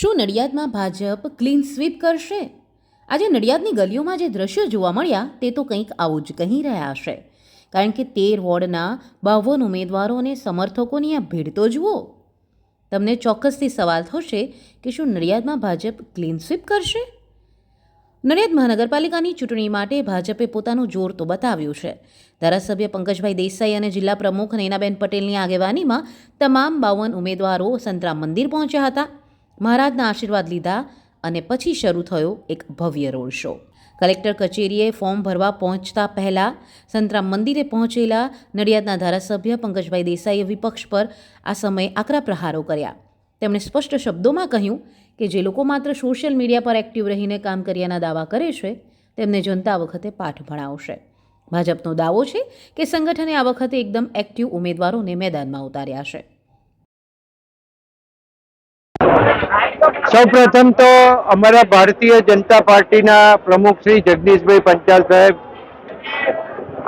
શું નડિયાદમાં Bhajap clean sweep કરશે? આજે નડિયાદની ગલીઓમાં જે દ્રશ્યો જોવા મળ્યા તે તો કંઈક આવું જ કહી રહ્યા હશે, કારણ કે 13 વોર્ડના 52 ઉમેદવારો અને સમર્થકોની આ ભીડ તો જુઓ. તમને ચોક્કસથી સવાલ થશે કે શું નડિયાદમાં ભાજપ ક્લીન સ્વીપ કરશે? નડિયાદ મહાનગરપાલિકાની ચૂંટણી માટે ભાજપે પોતાનું જોર તો બતાવ્યું છે. ધારાસભ્ય પંકજભાઈ દેસાઈ અને જિલ્લા પ્રમુખ નૈનાબેન પટેલની આગેવાનીમાં તમામ 52 ઉમેદવારો સંતરામ મંદિર પહોંચ્યા હતા. મહારાજના આશીર્વાદ લીધા અને પછી શરૂ થયો એક ભવ્ય રોડ શો. કલેક્ટર કચેરીએ ફોર્મ ભરવા પહોંચતા પહેલાં સંતરામ મંદિરે પહોંચેલા નડિયાદના ધારાસભ્ય પંકજભાઈ દેસાઈએ વિપક્ષ પર આ સમયે આકરા પ્રહારો કર્યા. તેમણે સ્પષ્ટ શબ્દોમાં કહ્યું કે જે લોકો માત્ર સોશિયલ મીડિયા પર એક્ટિવ રહીને કામ કર્યાના દાવા કરે છે તેમને જનતા આ વખતે પાઠ ભણાવશે. ભાજપનો દાવો છે કે સંગઠને આ વખતે એકદમ એક્ટિવ ઉમેદવારોને મેદાનમાં ઉતાર્યા છે. સૌપ્રથમ તો અમારા ભારતીય જનતા પાર્ટીના પ્રમુખ શ્રી જગદીશભાઈ પંચાલ સાહેબ,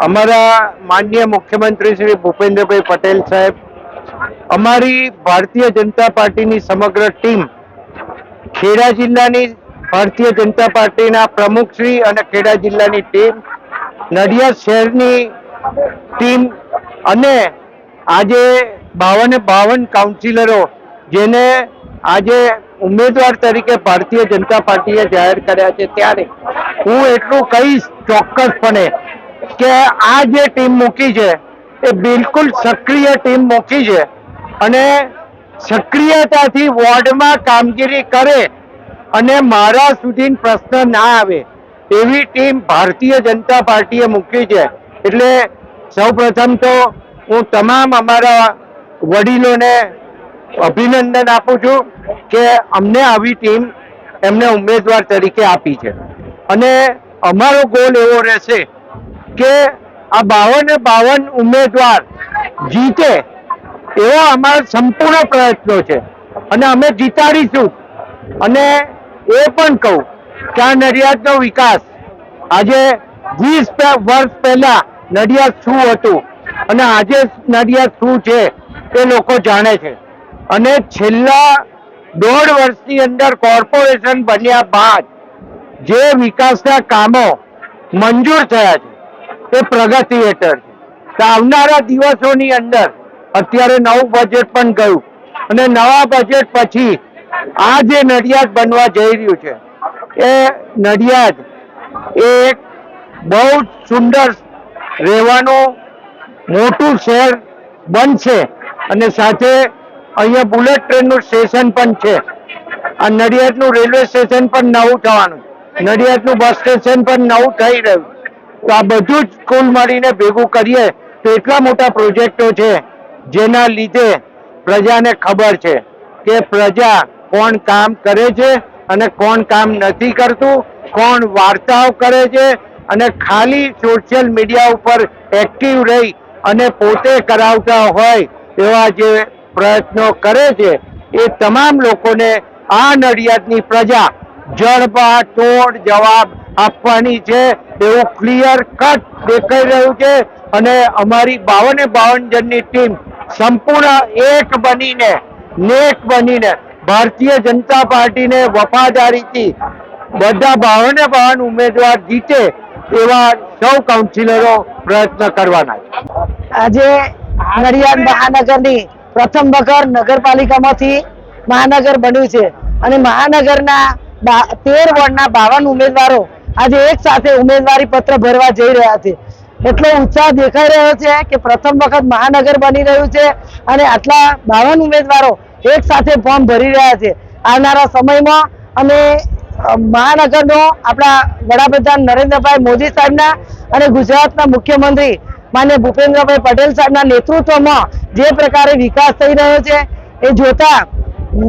અમારા માનનીય મુખ્યમંત્રી શ્રી ભૂપેન્દ્રભાઈ પટેલ સાહેબ, અમારી ભારતીય જનતા પાર્ટીની સમગ્ર ટીમ, ખેડા જિલ્લાની ભારતીય જનતા પાર્ટીના પ્રમુખ શ્રી અને ખેડા જિલ્લાની ટીમ, નડિયાદ શહેરની ટીમ અને આજે 52 કાઉન્સિલરો જેને આજે ઉમેદવાર તરીકે ભારતીય જનતા પાર્ટીએ જાહેર કર્યા છે, ત્યારે હું એટલું કહીશ ચોક્કસપણે કે આ જે ટીમ મૂકી છે એ બિલકુલ સક્રિય ટીમ મૂકી છે અને સક્રિયતાથી વોર્ડમાં કામગીરી કરે અને મારા સુધી પ્રશ્ન ના આવે એવી ટીમ ભારતીય જનતા પાર્ટીએ મૂકી છે. એટલે સૌપ્રથમ તો હું તમામ અમારા વડીલોને અભિનંદન આપું છું કે અમને આવી ટીમ એમને ઉમેદવાર તરીકે આપી છે અને અમારો ગોલ એવો રહેશે કે આ 52 ઉમેદવાર જીતે એવો અમારા સંપૂર્ણ પ્રયત્નો છે અને અમે જીતાડીશું. અને એ પણ કહું કે આ નડિયાદનો વિકાસ આજે 20 વર્ષ પહેલા નડિયાદ શું હતું અને આજે નડિયાદ શું છે એ લોકો જાણે છે. અને છેલ્લા 1.5 વર્ષની અંદર કોર્પોરેશન બન્યા બાદ જે વિકાસના કામો મંજૂર થયા છે એ પ્રગતિ હેઠળ છે. તો આવનારા દિવસોની અંદર અત્યારે નવું બજેટ પણ ગયું અને નવા બજેટ પછી આ જે નડિયાદ બનવા જઈ રહ્યું છે એ નડિયાદ એક બહુ સુંદર રહેવાનું મોટું શહેર બનશે અને સાથે અહીંયા બુલેટ ટ્રેનનું સ્ટેશન પણ છે. આ નડિયાદનું રેલવે સ્ટેશન પણ નવું થવાનું, નડિયાદનું બસ સ્ટેશન પણ નવું થઈ રહ્યું. તો આ બધું જ કુલ મળીને ભેગું કરીએ તો એટલા મોટા પ્રોજેક્ટો છે જેના લીધે પ્રજાને ખબર છે કે પ્રજા કોણ કામ કરે છે અને કોણ કામ નથી કરતું, કોણ વાર્તાઓ કરે છે અને ખાલી સોશિયલ મીડિયા ઉપર એક્ટિવ રહી અને પોતે કરાવતા હોય એવા જે પ્રયત્નો કરે છે એ તમામ લોકોને આ નડિયાદની પ્રજા જડબાતોડ જવાબ આપવાની છે એવું ક્લિયર કટ દેખાઈ રહ્યું છે. અને અમારી 52 જણની ટીમ સંપૂર્ણ એક બનીને નેક બનીને ભારતીય જનતા પાર્ટીને વફાદારીથી બધા 52 ઉમેદવાર જીતે એવા સૌ કાઉન્સિલરો પ્રયત્ન કરવાના છે. આજે નડિયાદ મહાનગરની પ્રથમ વખત નગરપાલિકામાંથી મહાનગર બન્યું છે અને મહાનગરના 13 વોર્ડના 52 ઉમેદવારો આજે એક સાથે ઉમેદવારી પત્ર ભરવા જઈ રહ્યા છે. એટલો ઉત્સાહ દેખાઈ રહ્યો છે કે પ્રથમ વખત મહાનગર બની રહ્યું છે અને આટલા 52 ઉમેદવારો એક સાથે ફોર્મ ભરી રહ્યા છે. આવનારા સમયમાં અમે મહાનગરનો આપણા વડાપ્રધાન નરેન્દ્રભાઈ મોદી સાહેબના અને ગુજરાતના મુખ્યમંત્રી માન્ય ભૂપેન્દ્રભાઈ પટેલ સાહેબના નેતૃત્વમાં જે પ્રકારે વિકાસ થઈ રહ્યો છે એ જોતા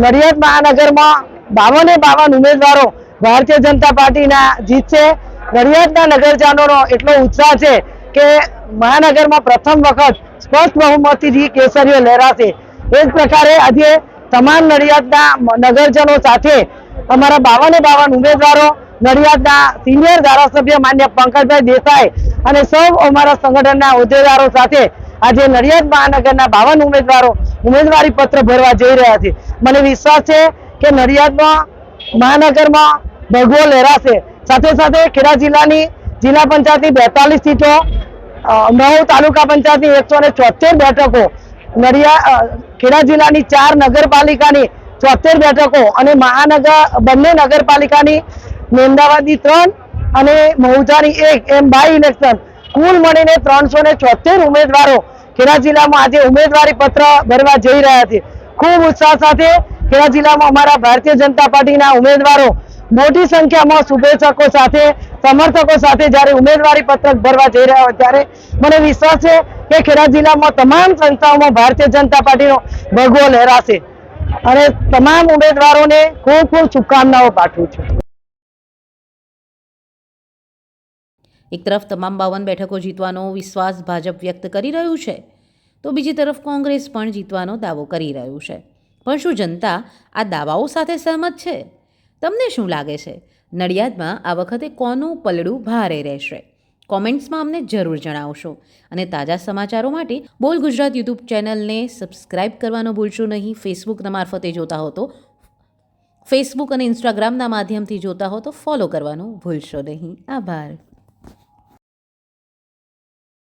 નડિયાદ મહાનગરમાં 52 ઉમેદવારો ભારતીય જનતા પાર્ટીના જીતશે. નડિયાદના નગરજનોનો એટલો ઉત્સાહ છે કે મહાનગરમાં પ્રથમ વખત સ્પષ્ટ બહુમતીથી કેસરીઓ લહેરાશે. એ જ પ્રકારે આજે તમામ નડિયાદના નગરજનો સાથે અમારા 52 ઉમેદવારો, નડિયાદના સિનિયર ધારાસભ્ય માન્ય પંકજભાઈ દેસાઈ અને સૌ અમારા સંગઠનના હોદ્દેદારો સાથે આજે નડિયાદ મહાનગરના 52 ઉમેદવારો ઉમેદવારી પત્ર ભરવા જઈ રહ્યા છે. મને વિશ્વાસ છે કે નડિયાદમાં મહાનગરમાં ભગવો લહેરાશે. સાથે સાથે ખેડા જિલ્લાની જિલ્લા પંચાયતની 42 સીટો, 9 તાલુકા પંચાયતની 174 બેઠકો, ખેડા જિલ્લાની 4 નગરપાલિકાની 74 બેઠકો અને બંને નગરપાલિકાની મહેમદાવાદની 3 અને મહુધાની 1 એમ બાય ઇલેક્શન કુલ મળીને 374 ઉમેદવારો ખેડા જિલ્લામાં આજે ઉમેદવારી પત્ર ભરવા જઈ રહ્યા છે. ખૂબ ઉત્સાહ સાથે ખેડા જિલ્લામાં અમારા ભારતીય જનતા પાર્ટીના ઉમેદવારો મોટી સંખ્યામાં શુભેચ્છકો સાથે, સમર્થકો સાથે જ્યારે ઉમેદવારી પત્રક ભરવા જઈ રહ્યા હોય ત્યારે મને વિશ્વાસ છે કે ખેડા જિલ્લામાં તમામ સંસ્થાઓમાં ભારતીય જનતા પાર્ટીનો ભગવો લહેરાશે અને તમામ ઉમેદવારોને ખૂબ ખૂબ શુભકામનાઓ પાઠવું છું. એક તરફ તમામ 52 બેઠકો જીતવાનો વિશ્વાસ ભાજપ વ્યક્ત કરી રહ્યું છે, તો બીજી તરફ કોંગ્રેસ પણ જીતવાનો દાવો કરી રહ્યું છે. પણ શું જનતા આ દાવાઓ સાથે સહમત છે? તમને શું લાગે છે? નડિયાદમાં આ વખતે કોનું પલડું ભારે રહેશે? કોમેન્ટ્સમાં અમને જરૂર જણાવશો. અને તાજા સમાચારો માટે બોલ ગુજરાત યુટ્યુબ ચેનલને સબસ્ક્રાઇબ કરવાનું ભૂલશો નહીં. ફેસબુકના મારફતે જોતા હો તો ફેસબુક અને ઇન્સ્ટાગ્રામના માધ્યમથી જોતા હો તો ફોલો કરવાનું ભૂલશો નહીં. આભાર.